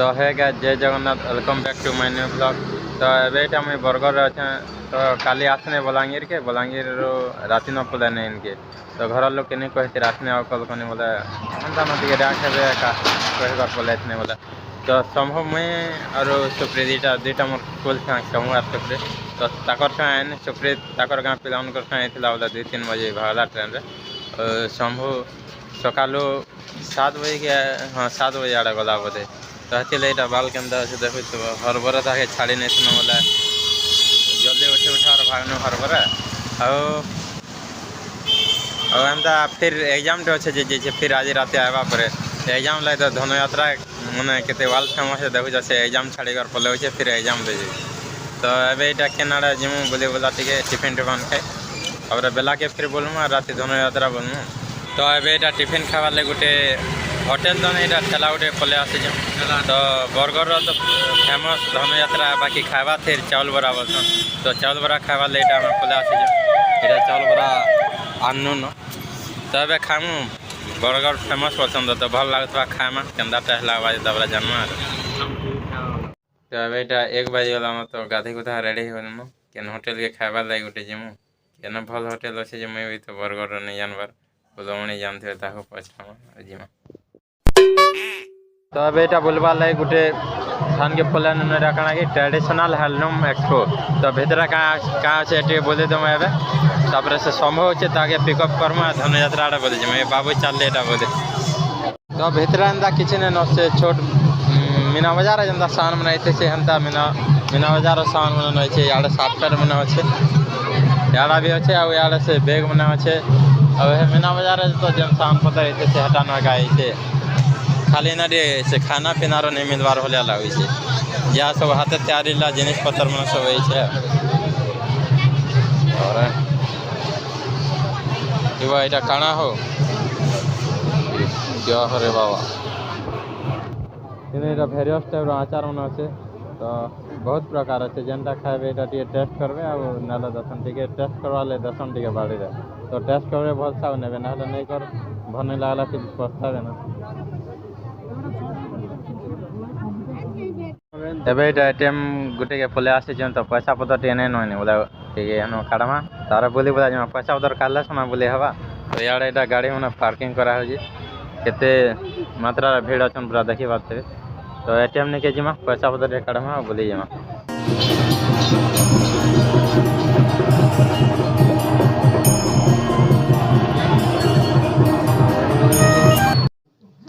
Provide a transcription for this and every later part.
तो है क्या Jai Jagannath welcome back to my new blog. तो एटा मुझे बरगढ़ अच्छे तो काली आसने बलांगीर के बलांगीर राति न पड़े नहीं इनके तो घर लोग के नहीं कहते आसने और कल कने बोले अंता नदी राखे कह पड़े बोले तो संभव मुई और सुप्रीत दुईटा मोर स्कूल समूह आर सुप्रीत तो ताकर संगे सुप्रीत ताकर गाँव पिला संगे बोले 2-3 बजे भागला ट्रेन रे शंभु सकालू 7 बजे के हाँ 7 बजे आड़े गला बोधे तो ये बाल के देखो तो हरबरा ताके छाड़ी नहीं सुना बोला जल्दी उठे और भागने हरबरा एमता फिर एग्जाम टे अच्छे जे फिर आज रात आवा पर एग्जाम लगे तो धनुयात्रा मैंने के वर्ल्ड फेमस देखो जैसे एग्जाम छाड़ी कर पड़े हो फिर एग्जाम दे तो ये केनाड़ा जिमु बोले बोला टे टिफिन टुफान खाए और बेला के फिर बोलूँ राति धनुयात्रा बोलूँ तो ये टिफिन खावार लगे गोटे होटेल तो नहीं ठेला गोटे पलि आसी तो बरगढ़ तो फेमस धनुयात्रा बाकी खावा थे चाउल बरा बोलसन तो चाउल बरा खावा लगे पलि आसी ये चाउल बरा आनू न तो ये खामु बरगढ़ फेमस पसंद तो भल लगता खामा केन्दा टहला बाजे तबला जानवा तो ये 1 बजे गला तो गाधी गुधा रेडी हो केन होटेल के खावा लगे गोटे जिमु केन भल होटेल अच्छे मुझे भी तो बरगढ़ नहीं जानवर बोलमणी जानते पचमा जिमा तो अब ये बोलवा लगे गोटे थान के प्लान कण कि ट्रेडिशनल हैंडलूम एक्सपो तो भितर क्या अच्छे बोले दो मैं तापर से संभव अच्छे ताके पिकअप करमा धनुयात्रा आड़े बोले मैं बाबू चल एटा बोले तो भितर एंता किसी ने नसे छोट मीना बजार जेनता सामान मन ऐसे से हेन्ता मीना बजार सामान मन अच्छे इे सॉफ्टवेयर मन अच्छे याड़ा भी अच्छे और इे से बैग मन अच्छे और मीना बजार तो जेन सामान पतर ऐसे से हटाना का ऐसे खाली ना से खाना पीना नहीं मिलवार होलिया लगे जहाँ सब हाथ तैयारी ला जिनिस पतर मन सब और ये काना हो क्या हो रे बाबा ये भेरियस टाइप आचार मन अच्छे तो बहुत प्रकार अच्छे जेनटा खाए ये टेस्ट करवे और ना दर्शन टे टेस्ट करवा ले दर्शन टे बाड़ी तो टेस्ट करवे भल सा ने ना नहीं कर भल नहीं लगला फिर पछतावे ना एबे एटीएम गोटे के पलि आसी तो पैसा पतर टे नहीं नई बोले टे काढ़मा तार बोली बोला जमा पैसा पतर काढ़ला सुना बोले हवा तो इे गाड़ी मैंने पार्किंग करा केते मात्रा भीड़ अच्छन पूरा देखी पारे तो एटीएम नहीं के जिमा पैसा पतर काढ़मा बोली जमा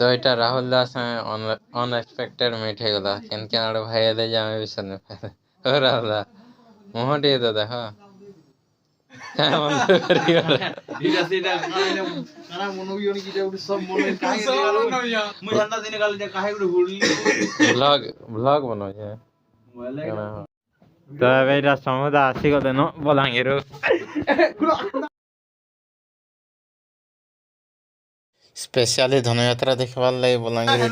तो ये राहुल दास अनएक्सपेक्टेड मीट है गला केन के आड़ भाई ले जामे विषय में ओ राहुल दा मोहटे तो देख मन करी इटा सीटा काना मनोबियों की जे सब मन काहे दिया मुई ठंडा दिन काल जे काहे गुड हुडली व्लॉग बनो छे तो एटा समुदा आसी गले न बलांगीर स्पेशली धनुयात्रा देखवार लगे बलांगीर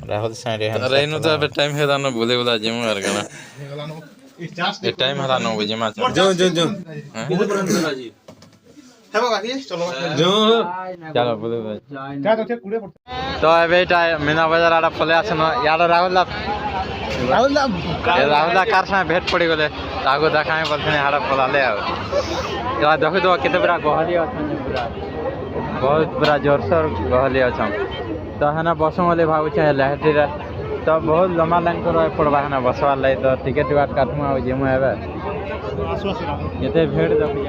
राहुल साइड रेनु तो अब टाइम हेदा न बोले बोला जिमु आर गाना ए टाइम हला न बजे मा जो हेबो बाकी चलो जो चलो बोले क्या तो कुड़े तो अब एटा मीना बाजार आड़ा पले आछन यार राहुल कार से भेट पड़ी गले ताको देखाए बोलथने हाड़ा पलाले आ या देखो तो केते बड़ा गहली अछन पूरा बहुत पूरा जोरसोर गहली अच्छा तो है बसों वाले भाव लहटी तो बहुत लंबा लाइन कर पड़वा है बसवार लगे तो टिकेट वाट काटमु आ जिमु एबे केते भीड़ देखि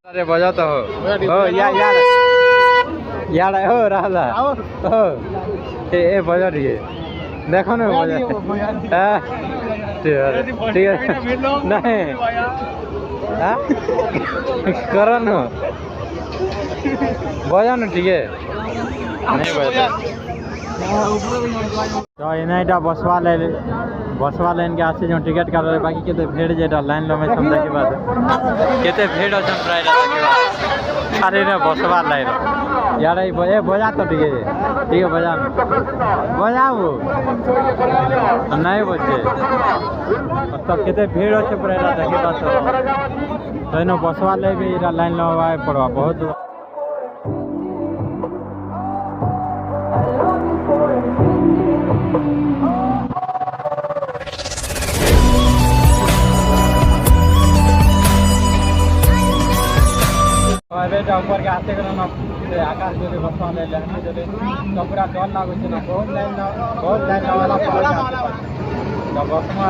अरे बजा तो हो यार हो रहला हो ए बजा रे देखो ना बजा ठीक है नहीं करो न बजा न ठीक है नहीं बजा तो इना बसवा लाइन के आसी जो टिकट काटे बाकी केते भीड़ जेटा लाइन लो में समझ के बाद केते भीड़ अछन प्राय देखे अरे रे बसवा लाइन यार ए बजा तो ठीक है बजा बजाओ नहीं बजे तो केते भीड़ अच्छे पूरा देखे बात तो बसवा ले भी लाइन लगा पड़वा बहुत ଏଇଟା ଉପରକେ ଆସିଗଲା ନା ଆକାଶ ଯଦି ବର୍ତ୍ତମାନ ଲେହେଙ୍ଗି ଯଦି ତ ପୁରା ଡର ଲାଗୁଛି ନା ବହୁତ ଲାଇନ୍ ନେବାଲା ପରେ ତ ବସମା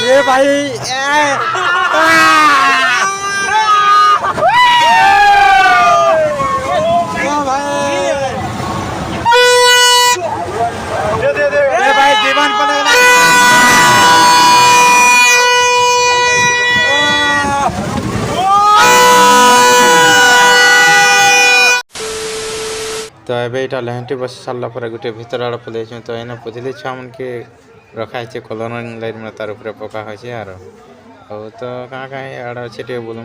ये भाई भाई जीवन तो एबे इटा लहंटी बस सारा पर गोटे भीतर आड़ पलि तो एने पुजली छुआ मन के रखा है कलरिंग लाइट में तार ऊपर पका है यार तो कहाँ कहीं आड़ अच्छे टे बोलूँ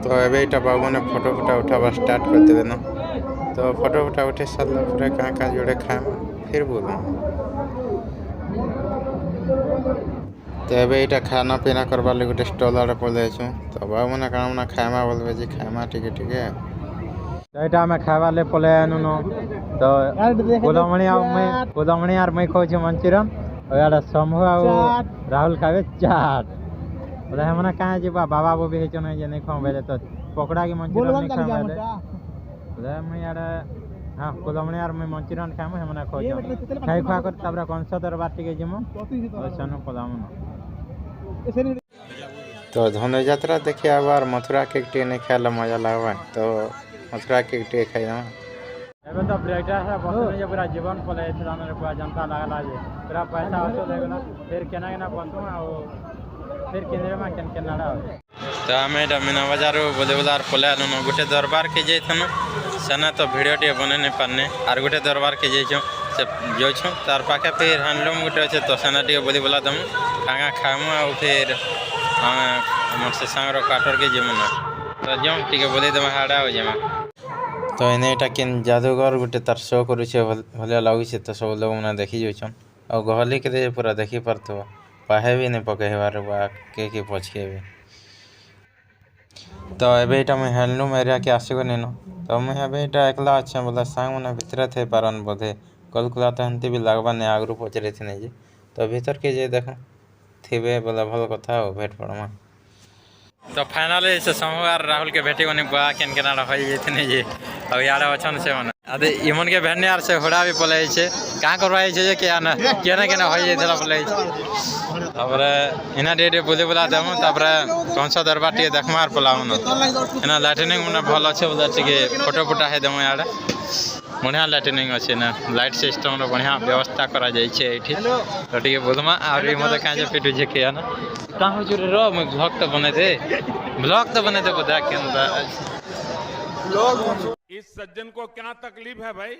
तो एबे इटा बाबू ने फोटो फटा उठावा स्टार्ट कर देवे ना तो फोटो फटा उठे सारा पर कहाँ कहाँ जोड़े खाए फिर बोलूँ तो एबे इटा खाना पीना करवा लगे गोटे स्टल आड़े पलि तो बाबू मैंने कण मैंने खाएमा बोलबे जी खाएमा टिके टिके तो आम खावा ले पलि आनु न तो गोदामणी आर मैं खोज मंचूरियन और यार शंभु आ राहुल खावे चाट बोले हमने कहाँ जी बाबा वो भी है नहीं खाऊं बेले तो पकड़ा की मंचूरियन नहीं खाऊं बेले बोले मैं यार हाँ गोदामणी आर मैं मंचूरियन खाऊं हमने खोज खाई खुआ कर तबरा कौन सा दरबार टिके जिमो और सनु पलाम न तो धनु यात्रा देखिए आबार मथुरा केक टे नहीं खाए मजा लगवा तो मथुरा केक टे खाई एबे तो ब्रेकटा है बस में पूरा जीवन पले थाना पूरा जनता लागला जे पूरा पैसा आसो देगला फिर केना केना बंतु और फिर केंद्र में केनाडा तो हमें मीना बाजार बोलेबलार पले आनु गोटे दरबार के जाइथन सेना तो वीडियो टे बने नहीं पारने आर गोटे दरबार के जाइछो से जोछु तार पाखे फिर हैंडलूम गोटे अच्छे तो सेना टे बोली बोला दम कांगा खामु आ फिर मोर से सांगरो काटर के जमुना तो जो टिके बोली दम हाड़ा हो जमा तो एने एटा केन जादूगर गोटे तार शो करुछे भलिया लागुछे तो सब लोग मना देखि जोछन और गहली के पूरा देखि परतो पाहे भी नहीं पके हेबार बा के पछकेबे तो एबे एटा मैं हैंडलूम एरिया के आसिगो नेनो तो मैं एबे एटा एकला अच्छा बोला सांग मने भीतर थे पारन बोधे कलकुला तो हंती भी लागबा ने आगरु पचरे थे नहीं जे तो भीतर के जे देखो थेबे बोला भल कथा हो भेट पड़मा तो फाइनली से सोमवार राहुल के भेटी कोनी बा केन केना होई जेते नहीं जे अब यार अछन से मन अदे इमन के भेटने यार से होड़ा भी पले छे का करवाई छे के आना केना केना होई जेतला पले छे तबरे इना डेडे बोले बोला दम तबरे कौन सा दरबार टे देखमार पलाव न इना लाइटिंग मने भल अच्छे बोला टिके फोटो फुटा है दम यार बढ़िया लाइटिंग अच्छे ना लाइट सिस्टम रो बढ़िया व्यवस्था करा जाय छे एठी तो टिके बोलमा आर मते काजे पेटु जे के ना का हो जुरे रो मैं ब्लॉग तो बने दे बता केंदा इस सज्जन को क्या तकलीफ है भाई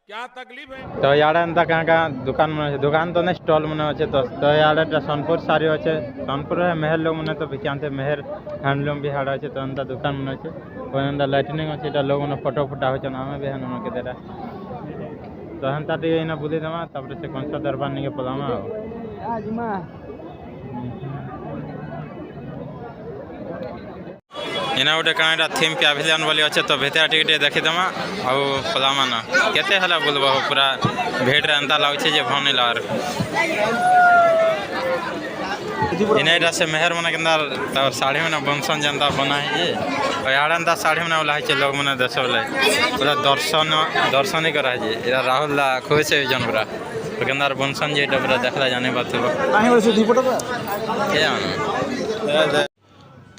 क्या तकलीफ है तो यार अंता कहाँ दुकान तो नहीं स्टॉल मन अच्छे तो यार सोनपुर सारी अच्छे सोनपुर है मेहर लोग मन तो भिखाते मेहर हैंडलूम भी हाड़ अच्छे तो अंता दुकान मन अच्छे कोई लाइटिंग अच्छे लोग मन फोटो फुटा हो आमे भी हन के देरा तो हंता टे इना बुली दमा तब से कौन सा दरबार नहीं पलामा इना गोटे कहाँ थीम पैभिलियन वाली अच्छे तो भीतर टिके देखी दमा आउ पलामा ना केते हला बोलबा पूरा भेट अंता लागछे जे भने लार इनेटा से मेहर मन केंदा तब साड़ी में बंसन जनता बना है ये और यारंता साड़ी में वाला है लोग मन देसले पूरा दर्शन ही करा है एरा राहुल ला खुश है जन पूरा तो केंदार बंसन जे पूरा देखला जाने बात हो काहे से दीपटो के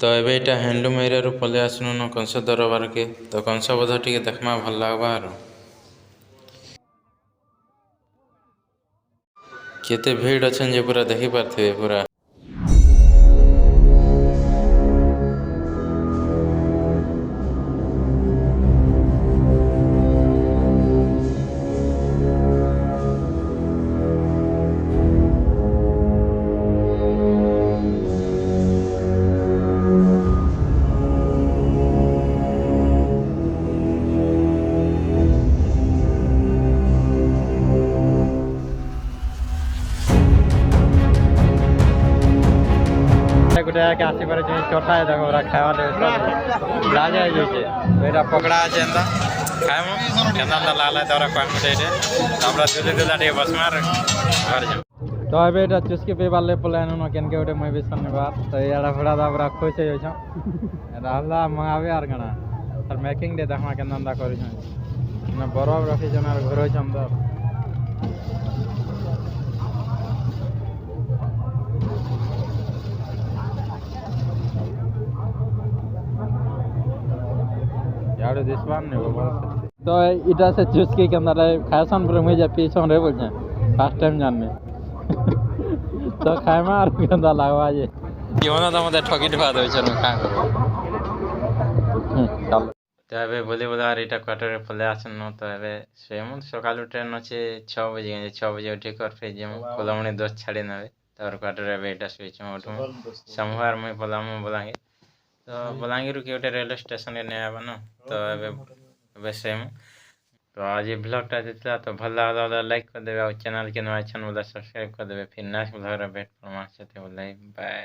तो एबे एटा हैंडलूम एरिया रो पले आसनु न कंस दरबार के तो कंस बोध टिके देखमा भल लागबा आरो केते भीड़ अछन जे पूरा देखि पारथे पूरा খাইয়াকে আসি পারে তুমি চটায় দেখো ওরা খাওয়া দেবে রাজা হয়ে যাচ্ছে এটা পকড়া আছে এন্দা খাইমু কেন্দা লালা তোরা কয়েকটা এটা তারপরে দুধে দুধা ଟିକେ বসমা আর ঘর যাম তো ଏବେ ଏଇଟା ଚୁସ୍କି ପିଇବାର୍ ଲାଗି ପଳେଇ ଆନୁନ କେନ୍କେ ଗୋଟେ ମୁଇଁ ବି ଶନିବାର ତ ଇଆଡ଼େ ଭଡ଼ା ଦା ପୁରା ଖୁସି ହେଇଯାଉଛଁ ଏଇଟା ହେଲା ମଗାବି ଆର୍ କାଣା ତାର୍ ମେକିଂ ଟେ ଦେଖମା କେନ୍ତା ଏନ୍ତା କରିଛନ୍ ବରଫ ରଖିଛନ୍ ଆର୍ ଘୁରଉଛନ୍ ତ यार दिसवान नहीं बाबा तो इटा से चुस्की के अंदर खासन पर मुझे पीछे रे बोलछे फर्स्ट टाइम जानने तो खाय मार गंदा लागवा जे केवना तो मते ठगी ठगा दे छ का करो चल तो एबे बोले बोला एटा क्वार्टर पले आछन न तो एबे सेम सकाल ट्रेन আছে 6 बजे 6 बजे उठी कर फिर जे कोलामणी 10 छाड़ी नबे तोर क्वार्टर एबे एटा स्विच उठो सोमवार में पलाम बोलांगे तो बलांगीर के गोटे रेलवे स्टेशन नहीं आवा ना तो एबे सेम तो आज ब्लॉगटा देता तो भल लगा लाइक कर देवे और चैनल के नया चैनल सब्सक्राइब कर देवे फिर नेक्स्ट ब्लॉग भेट परमा बाय।